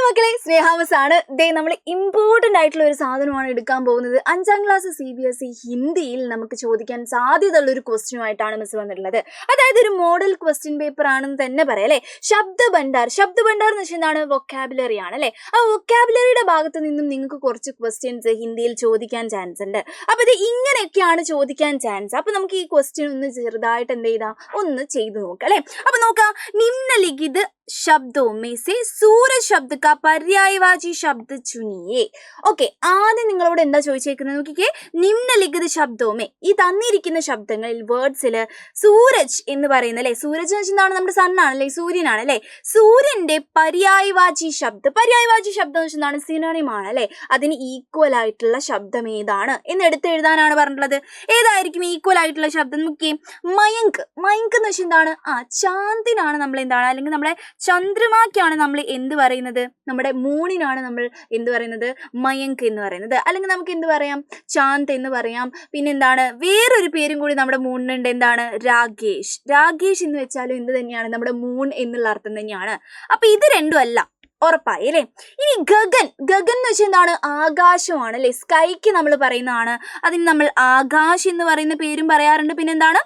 മക്കളെ, സ്നേഹാമസാണ്. നമ്മൾ ഇമ്പോർട്ടൻ്റ് ആയിട്ടുള്ള ഒരു സാധനമാണ് എടുക്കാൻ പോകുന്നത്. 5ാം ക്ലാസ് CBSE ഹിന്ദിയിൽ നമുക്ക് ചോദിക്കാൻ സാധ്യതയുള്ള ഒരു ക്വസ്റ്റ്യനുമായിട്ടാണ് മിസ് വന്നിട്ടുള്ളത്. അതായത് ഒരു മോഡൽ ക്വസ്റ്റ്യൻ പേപ്പർ ആണെന്ന് തന്നെ പറയാം അല്ലേ. ശബ്ദഭണ്ഡാർ എന്ന് വെച്ചാൽ എന്താണ്? വൊക്കാബുലറി ആണ് അല്ലേ. ആ വൊക്കാബുലറിയുടെ ഭാഗത്ത് നിന്നും നിങ്ങൾക്ക് കുറച്ച് ക്വസ്റ്റ്യൻസ് ഹിന്ദിയിൽ ചോദിക്കാൻ ചാൻസ് ഉണ്ട്. അപ്പൊ ഇത് ഇങ്ങനെയൊക്കെയാണ് ചോദിക്കാൻ ചാൻസ്. അപ്പൊ നമുക്ക് ഈ ക്വസ്റ്റ്യൻ ഒന്ന് ചെറുതായിട്ട് എന്ത് ചെയ്താ ഒന്ന് ചെയ്തു നോക്കാം അല്ലെ. അപ്പൊ നോക്കാം, निम्नलिखित शब्दों में से सूरज शब्द का पर्यायवाची शब्द चुनिए. ഓക്കെ, ആദ്യം നിങ്ങളോട് എന്താ ചോദിച്ചേക്കുന്നത് നോക്കിക്കേ. നിമ്നലിഖിത ശബ്ദവുമേ, ഈ തന്നിരിക്കുന്ന ശബ്ദങ്ങളിൽ വേർഡ്സില് സൂരജ് എന്ന് പറയുന്ന അല്ലെ, സൂരജ് എന്ന് വെച്ചാൽ എന്താണ്? നമ്മുടെ സണ്ണാണല്ലേ, സൂര്യനാണ് അല്ലെ. സൂര്യന്റെ പര്യായവാചി ശബ്ദം എന്ന് വെച്ചാൽ എന്താണ്? സിനോണിം ആണ് അല്ലെ. അതിന് ഈക്വൽ ആയിട്ടുള്ള ശബ്ദം ഏതാണ് എന്ന് എടുത്ത് എഴുതാനാണ് പറഞ്ഞിട്ടുള്ളത്. ഏതായിരിക്കും ഈക്വൽ ആയിട്ടുള്ള ശബ്ദം നോക്കിയേ. മയങ്ക് എന്ന് വെച്ചാൽ എന്താണ്? ചാന്തിനാണ് നമ്മൾ എന്താണ്, അല്ലെങ്കിൽ നമ്മളെ ചന്ദ്രമാക്കാണ് നമ്മൾ എന്ത് പറയുന്നത്? നമ്മുടെ മൂണിനാണ് നമ്മൾ എന്ത് പറയുന്നത്? മയങ്ക് എന്ന് പറയുന്നത്. അല്ലെങ്കിൽ നമുക്ക് എന്ത് പറയാം? ചാന്ത് എന്ന് പറയാം. പിന്നെന്താണ്? വേറൊരു പേരും കൂടി നമ്മുടെ മൂണിനുണ്ട്. എന്താണ്? രാഗേഷ് എന്ന് വെച്ചാലും എന്ത് തന്നെയാണ്? നമ്മുടെ മൂൺ എന്നുള്ള അർത്ഥം തന്നെയാണ്. അപ്പൊ ഇത് രണ്ടും അല്ല, ഉറപ്പായി അല്ലേ. ഇനി ഗഗൻ എന്ന് വെച്ചാൽ എന്താണ്? ആകാശമാണ് അല്ലെ. സ്കൈക്ക് നമ്മൾ പറയുന്നതാണ്. അതിന് നമ്മൾ ആകാശ് എന്ന് പറയുന്ന പേരും പറയാറുണ്ട്. പിന്നെ എന്താണ്?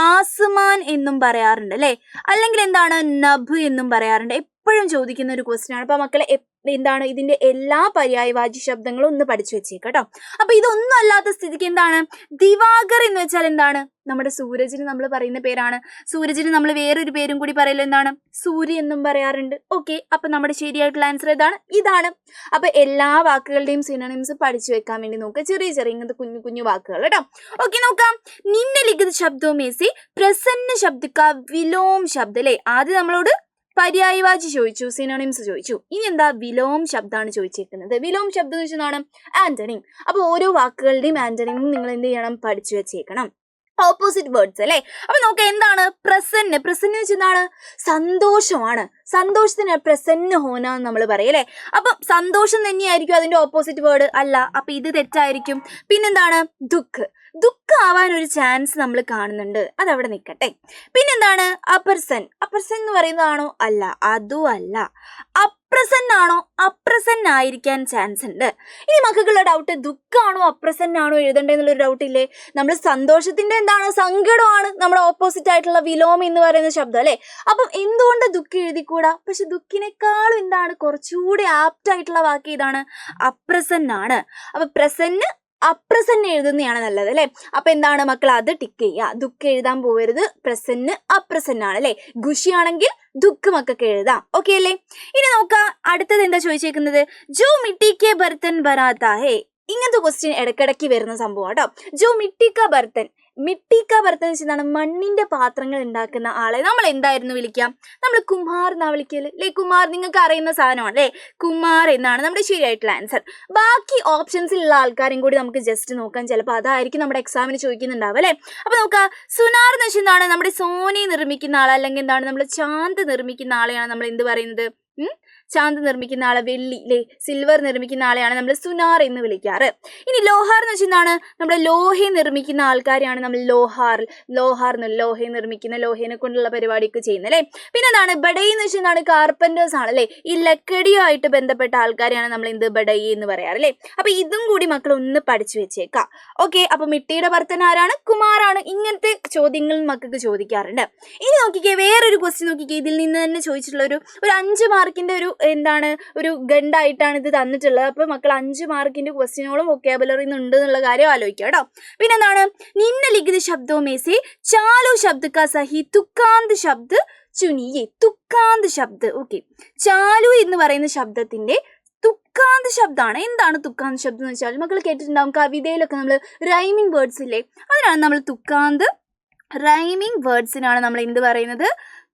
ആസ്മാൻ എന്നും പറയാറുണ്ട് അല്ലെ. അല്ലെങ്കിൽ എന്താണ്? നഭ് എന്നും പറയാറുണ്ട്. എപ്പോഴും ചോദിക്കുന്ന ഒരു ക്വസ്റ്റ്യൻ ആണ്. അപ്പൊ മക്കളെ എന്താണ്? ഇതിന്റെ എല്ലാ പര്യായവാചി ശബ്ദങ്ങളും ഒന്ന് പഠിച്ചു വെച്ചേക്കട്ടോ. അപ്പൊ ഇതൊന്നും അല്ലാത്ത സ്ഥിതിക്ക് എന്താണ്? ദിവാകർ എന്ന് വെച്ചാൽ എന്താണ്? നമ്മുടെ സൂരജിന് നമ്മൾ പറയുന്ന പേരാണ്. സൂരജിന് നമ്മൾ വേറൊരു പേരും കൂടി പറയല്ലോ, എന്താണ്? സൂര്യ എന്നും പറയാറുണ്ട്. ഓക്കെ, അപ്പൊ നമ്മുടെ ശരിയായിട്ടുള്ള ആൻസർ ഇതാണ്. അപ്പൊ എല്ലാ വാക്കുകളുടെയും സിനോണിംസ് പഠിച്ചു വെക്കാൻ വേണ്ടി നോക്കുക. ചെറിയ ഇങ്ങനത്തെ കുഞ്ഞു വാക്കുകൾ കേട്ടോ. ഓക്കെ, നോക്കാം. നിമ്നലിഖിത ശബ്ദോമേസി പ്രസന്ന ശബ്ദ കാ വിലോം ശബ്ദ അല്ലേ. ആദ്യം നമ്മളോട് പര്യായവാചി ചോദിച്ചു, സിനോണിംസ് ചോദിച്ചു. ഇനി എന്താ? വിലോം ശബ്ദമാണ് ചോദിച്ചേക്കുന്നത്. വിലോം ശബ്ദം എന്ന് വെച്ചാൽ ആന്റണിം. അപ്പൊ ഓരോ വാക്കുകളുടെയും ആന്റണിയും നിങ്ങൾ എന്ത് ചെയ്യണം? പഠിച്ചു വെച്ചേക്കണം. ഓപ്പോസിറ്റ് വേർഡ്സ് അല്ലേ. അപ്പൊ നോക്കാം, എന്താണ്? പ്രസന്ന വെച്ചാൽ സന്തോഷമാണ്. സന്തോഷത്തിന് പ്രസന്ന ഹോന എന്ന് നമ്മൾ പറയും അല്ലെ. അപ്പൊ സന്തോഷം തന്നെയായിരിക്കും അതിന്റെ ഓപ്പോസിറ്റ് വേർഡ്? അല്ല. അപ്പൊ ഇത് തെറ്റായിരിക്കും. പിന്നെന്താണ്? ദുഃഖാവാൻ ഒരു ചാൻസ് നമ്മൾ കാണുന്നുണ്ട്. അതവിടെ നിൽക്കട്ടെ. പിന്നെന്താണ്? അപർസൻ എന്ന് പറയുന്നതാണോ? അല്ല, അതും അല്ല. അപ്രസന്നാണോ? അപ്രസന്നായിരിക്കാൻ ചാൻസ് ഉണ്ട്. ഇനി മക്കൾക്കുള്ള ഡൗട്ട്, ദുഃഖാണോ അപ്രസന്നാണോ എഴുതണ്ടെന്നുള്ളൊരു ഡൗട്ട് ഇല്ലേ? നമ്മൾ സന്തോഷത്തിന്റെ എന്താണ്? സങ്കടമാണ് നമ്മുടെ ഓപ്പോസിറ്റ് ആയിട്ടുള്ള വിലോം എന്ന് പറയുന്ന ശബ്ദം അല്ലെ. അപ്പം എന്തുകൊണ്ട് ദുഃഖം എഴുതിക്കൂടാ? പക്ഷെ ദുഃഖിനേക്കാളും എന്താണ് കുറച്ചുകൂടി ആപ്റ്റ് ആയിട്ടുള്ള വാക്ക് ഇതാണ്, അപ്രസന്നാണ്. അപ്പൊ അപ്രസന്ന എഴുതുന്നതാണ് നല്ലത് അല്ലെ. അപ്പൊ എന്താണ് മക്കൾ? അത് ടിക്ക് ചെയ്യുക. ദുഃഖം എഴുതാൻ പോകരുത്. പ്രസന്ന അപ്രസന്നാണ് അല്ലെ. ഖുഷിയാണെങ്കിൽ ദുഃഖമൊക്കെ എഴുതാം. ഓക്കെ അല്ലേ. ഇനി നോക്കാം, അടുത്തത് എന്താ ചോദിച്ചേക്കുന്നത്? ജോ മിട്ടി കെ ബർത്തൻ ബനാത്താ ഹേ. ഇങ്ങനത്തെ ക്വസ്റ്റ്യൻ ഇടയ്ക്കിടയ്ക്ക് വരുന്ന സംഭവം കേട്ടോ. ജോ മിട്ടി കാ ബർത്തൻ വെച്ചാൽ മണ്ണിന്റെ പാത്രങ്ങൾ ഉണ്ടാക്കുന്ന ആളെ നമ്മൾ എന്തായിരുന്നു വിളിക്കാം? നമ്മൾ കുമാർ എന്നാ വിളിക്കല് അല്ലെ. കുമാർ നിങ്ങൾക്ക് അറിയുന്ന സാധനമാണ് അല്ലെ. കുമാർ എന്നാണ് നമ്മുടെ ശരിയായിട്ടുള്ള ആൻസർ. ബാക്കി ഓപ്ഷൻസിലുള്ള ആൾക്കാരും കൂടി നമുക്ക് ജസ്റ്റ് നോക്കാം. ചിലപ്പോൾ അതായിരിക്കും നമ്മുടെ എക്സാമിന് ചോദിക്കുന്നുണ്ടാവും അല്ലെ. അപ്പൊ നോക്കാം, സുനാർ എന്ന് വെച്ചാൽ എന്താണ്? നമ്മുടെ സോനി നിർമ്മിക്കുന്ന ആൾ, അല്ലെങ്കിൽ എന്താണ്? നമ്മൾ ചാന്ത് നിർമ്മിക്കുന്ന ആളെയാണ് നമ്മൾ എന്ത് പറയുന്നത്? ചാന്ത് നിർമ്മിക്കുന്ന ആളെ, വെള്ളി അല്ലെ, സിൽവർ നിർമ്മിക്കുന്ന ആളെയാണ് നമ്മൾ സുനാർ എന്ന് വിളിക്കാറ്. ഇനി ലോഹാർ എന്ന് വെച്ചാൽ എന്താണ്? നമ്മുടെ ലോഹയെ നിർമ്മിക്കുന്ന ആൾക്കാരെയാണ് നമ്മൾ ലോഹയെ നിർമ്മിക്കുന്ന, ലോഹേനെ കൊണ്ടുള്ള പരിപാടിയൊക്കെ ചെയ്യുന്നത് അല്ലെ. പിന്നെ എന്താണ്? ബഡൈ എന്ന് വെച്ചാൽ എന്താണ്? കാർപ്പൻറ്റേഴ്സ് ആണ് അല്ലെ. ഈ ലക്കടിയുമായിട്ട് ബന്ധപ്പെട്ട ആൾക്കാരെയാണ് നമ്മൾ എന്ത് ബഡൈ എന്ന് പറയാറ് അല്ലെ. അപ്പൊ ഇതും കൂടി മക്കൾ ഒന്ന് പഠിച്ചു വെച്ചേക്കാം. ഓക്കെ, അപ്പൊ മിട്ടിയുടെ ഭർത്തൻ ആരാണ്? കുമാറാണ്. ഇങ്ങനത്തെ ചോദ്യങ്ങൾ മക്കൾക്ക് ചോദിക്കാറുണ്ട്. ഇനി നോക്കിക്കേ, വേറൊരു ക്വസ്റ്റ്യൻ നോക്കിക്കേ. ഇതിൽ നിന്ന് തന്നെ ചോദിച്ചിട്ടുള്ള ഒരു 5 മാർക്കിന്റെ ഒരു ഗണ്ടായിട്ടാണ് ഇത് തന്നിട്ടുള്ളത്. അപ്പൊ മക്കൾ 5 മാർക്കിന്റെ ക്വസ്റ്റ്യനുകളും വൊക്കാബുലറി ഉണ്ട് എന്നുള്ള കാര്യം ആലോചിക്കുക കേട്ടോ. പിന്നെന്താണ്? നിമ്നലിഖിത ശബ്ദോമേസെ ചാലു ശബ്ദ കാ സഹി തുക്കാന്ത് ശബ്ദ ചുനിയെ. തുക്കാന്ത് ശബ്ദ. ഓക്കെ, ചാലു എന്ന് പറയുന്ന ശബ്ദത്തിന്റെ തുക്കാന്ത് ശബ്ദമാണ്. എന്താണ് തുക്കാന്ത് ശബ്ദം എന്ന് വെച്ചാൽ മക്കൾ കേട്ടിട്ടുണ്ടാവും, കവിതയിലൊക്കെ നമ്മൾ റൈമിംഗ് വേർഡ്സ് ഇല്ലേ, അതിനാണ് നമ്മൾ തുക്കാന്ത്. റൈമിംഗ് വേർഡ്സിനാണ് നമ്മൾ എന്ത് പറയുന്നത്?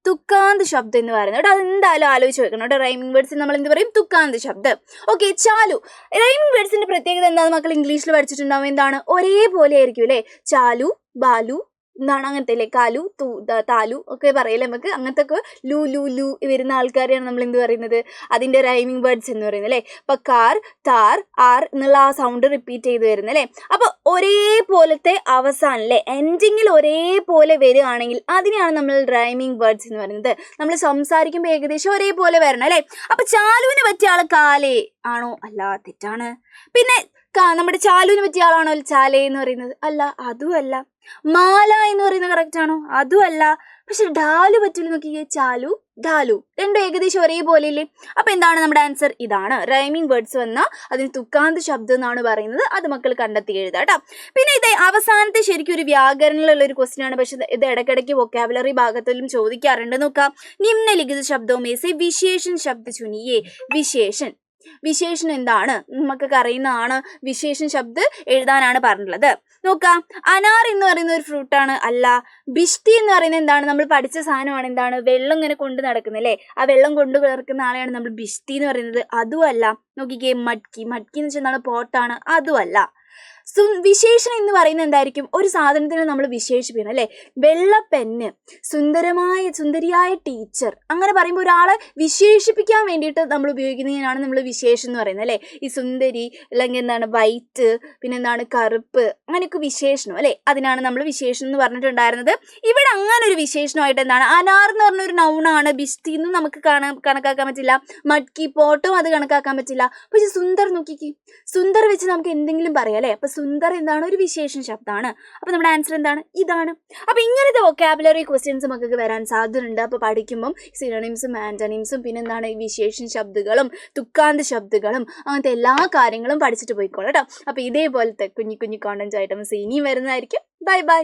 തുക്കാന്ത് ശബ്ദം എന്ന് പറയുന്നത്. അത് എന്തായാലും ആലോചിച്ച് വെക്കണം കേട്ടോ. റൈമിംഗ് വേർഡ്സിന് നമ്മൾ എന്ത് പറയും? തുക്കാന്ത് ശബ്ദം. ഓക്കെ, ചാലു. റൈമിംഗ് വേർഡ്സിന്റെ പ്രത്യേകത എന്താണെന്ന് മക്കൾ ഇംഗ്ലീഷിൽ പഠിച്ചിട്ടുണ്ടാവും. എന്താണ്? ഒരേപോലെ ആയിരിക്കും അല്ലെ. ചാലു, ബാലു, എന്താണ് അങ്ങനത്തെ അല്ലേ, കാലു തൂ താലു ഒക്കെ പറയല്ലേ നമുക്ക്. അങ്ങനത്തെ ഒക്കെ ലു ലു ലു വരുന്ന ആൾക്കാരെയാണ് നമ്മൾ എന്ത് പറയുന്നത്, അതിൻ്റെ റൈമിങ് വേർഡ്സ് എന്ന് പറയുന്നത് അല്ലേ. അപ്പോൾ കാർ, താർ, ആർ എന്നുള്ള ആ സൗണ്ട് റിപ്പീറ്റ് ചെയ്ത് വരുന്നത് അല്ലേ. അപ്പോൾ ഒരേപോലത്തെ അവസാനം അല്ലേ, എൻഡിങ്ങിൽ ഒരേപോലെ വരികയാണെങ്കിൽ അതിനെയാണ് നമ്മൾ റൈമിങ് വേർഡ്സ് എന്ന് പറയുന്നത്. നമ്മൾ സംസാരിക്കുമ്പോൾ ഏകദേശം ഒരേപോലെ വരണം അല്ലേ. അപ്പോൾ ചാലുവിന് പറ്റിയ ആൾ കാലേ ആണോ? അല്ല, തെറ്റാണ്. പിന്നെ നമ്മുടെ ചാലുവിന് പറ്റിയ ആളാണോ ചാലേ എന്ന് പറയുന്നത്? അല്ല, അതും അല്ല. മാല എന്ന് പറയുന്നത് കറക്റ്റ് ആണോ? അതും അല്ല. പക്ഷെ ഡാലു പറ്റൂല. നോക്കിയേ, ചാലു ഡാലു രണ്ടും ഏകദേശം ഒരേപോലെ ഇല്ലേ. അപ്പൊ എന്താണ് നമ്മുടെ ആൻസർ? ഇതാണ്. റൈമിംഗ് വേർഡ്സ് വന്നാൽ അതിന് തുക്കാന്ത ശബ്ദം എന്നാണ് പറയുന്നത്. അത് മക്കൾ കണ്ടെത്തി എഴുതാം കേട്ടോ. പിന്നെ ഇത് അവസാനത്തെ ശരിക്കും ഒരു വ്യാകരണമുള്ള ഒരു ക്വസ്റ്റ്യൻ ആണ്. പക്ഷെ ഇത് ഇടയ്ക്കിടയ്ക്ക് വൊക്കാബുലറി ഭാഗത്തിലും ചോദിക്കാറുണ്ട്. നോക്കാം. നിമ്നലിഖിത ശബ്ദവും വിശേഷൻ ശബ്ദ ചുനിയേ. വിശേഷൻ വിശേഷൻ എന്താണ്? നമുക്കൊക്കെ അറിയുന്നതാണ്. വിശേഷൻ ശബ്ദ എഴുതാനാണ് പറഞ്ഞിട്ടുള്ളത്. നോക്കാം. അനാർ എന്ന് പറയുന്ന ഒരു ഫ്രൂട്ടാണ്. അല്ല. ബിഷ്ടി എന്ന് പറയുന്നത് എന്താണ്? നമ്മൾ പഠിച്ച സാധനമാണ്. എന്താണ്? വെള്ളം ഇങ്ങനെ കൊണ്ട് നടക്കുന്നല്ലേ, ആ വെള്ളം കൊണ്ട് കിടക്കുന്ന ആളെയാണ് നമ്മൾ ബിഷ്ടി എന്ന് പറയുന്നത്. അതും അല്ല. നോക്കിക്കേ, മട്ക്കി. മട്ക്കി എന്ന് വെച്ചാൽ എന്താണ്? പോട്ടാണ്. അതും അല്ല. വിശേഷണം എന്ന് പറയുന്നത് എന്തായിരിക്കും? ഒരു സാധനത്തിന് നമ്മൾ വിശേഷിപ്പിക്കണം അല്ലേ. വെള്ള പെന്ന്, സുന്ദരിയായ ടീച്ചർ, അങ്ങനെ പറയുമ്പോൾ ഒരാളെ വിശേഷിപ്പിക്കാൻ വേണ്ടിയിട്ട് നമ്മൾ ഉപയോഗിക്കുന്നതിനാണ് നമ്മൾ വിശേഷം എന്ന് പറയുന്നത് അല്ലേ. ഈ സുന്ദരി അല്ലെങ്കിൽ എന്താണ് വൈറ്റ്, പിന്നെ എന്താണ് കറുപ്പ്, അങ്ങനെയൊക്കെ വിശേഷണം അല്ലേ. അതിനാണ് നമ്മൾ വിശേഷണം എന്ന് പറഞ്ഞിട്ടുണ്ടായിരുന്നത്. ഇവിടെ അങ്ങനെ ഒരു വിശേഷണമായിട്ട് എന്താണ്? അനാർ എന്ന് പറഞ്ഞൊരു നൗണാണ്. ബിഷ്തി എന്നും നമുക്ക് കണക്കാക്കാൻ പറ്റില്ല. മട്ക്കി പോട്ടും അത് കണക്കാക്കാൻ പറ്റില്ല. പക്ഷെ സുന്ദർ നോക്കിക്ക്, സുന്ദർ വെച്ച് നമുക്ക് എന്തെങ്കിലും പറയാം അല്ലേ. അപ്പൊ സുന്ദർ എന്താണ്? ഒരു വിശേഷണ ശബ്ദമാണ്. അപ്പൊ നമ്മുടെ ആൻസർ എന്താണ്? ഇതാണ്. അപ്പൊ ഇങ്ങനത്തെ വൊക്കാബുലറി ക്വസ്റ്റ്യൻസ് നമുക്ക് വരാൻ സാധ്യതയുണ്ട്. അപ്പൊ പഠിക്കുമ്പോൾ സിനോണിംസും ആന്റണിംസും പിന്നെ എന്താണ് വിശേഷണ ശബ്ദങ്ങളും തുക്കാന്ത ശബ്ദങ്ങളും അങ്ങനത്തെ എല്ലാ കാര്യങ്ങളും പഠിച്ചിട്ട് പോയിക്കോളാം കേട്ടോ. അപ്പൊ ഇതേപോലത്തെ കുഞ്ഞു കുഞ്ഞു കോണ്ടന്റ് ആയിട്ട് ഇനിയും വരുന്നതായിരിക്കും. Bye bye.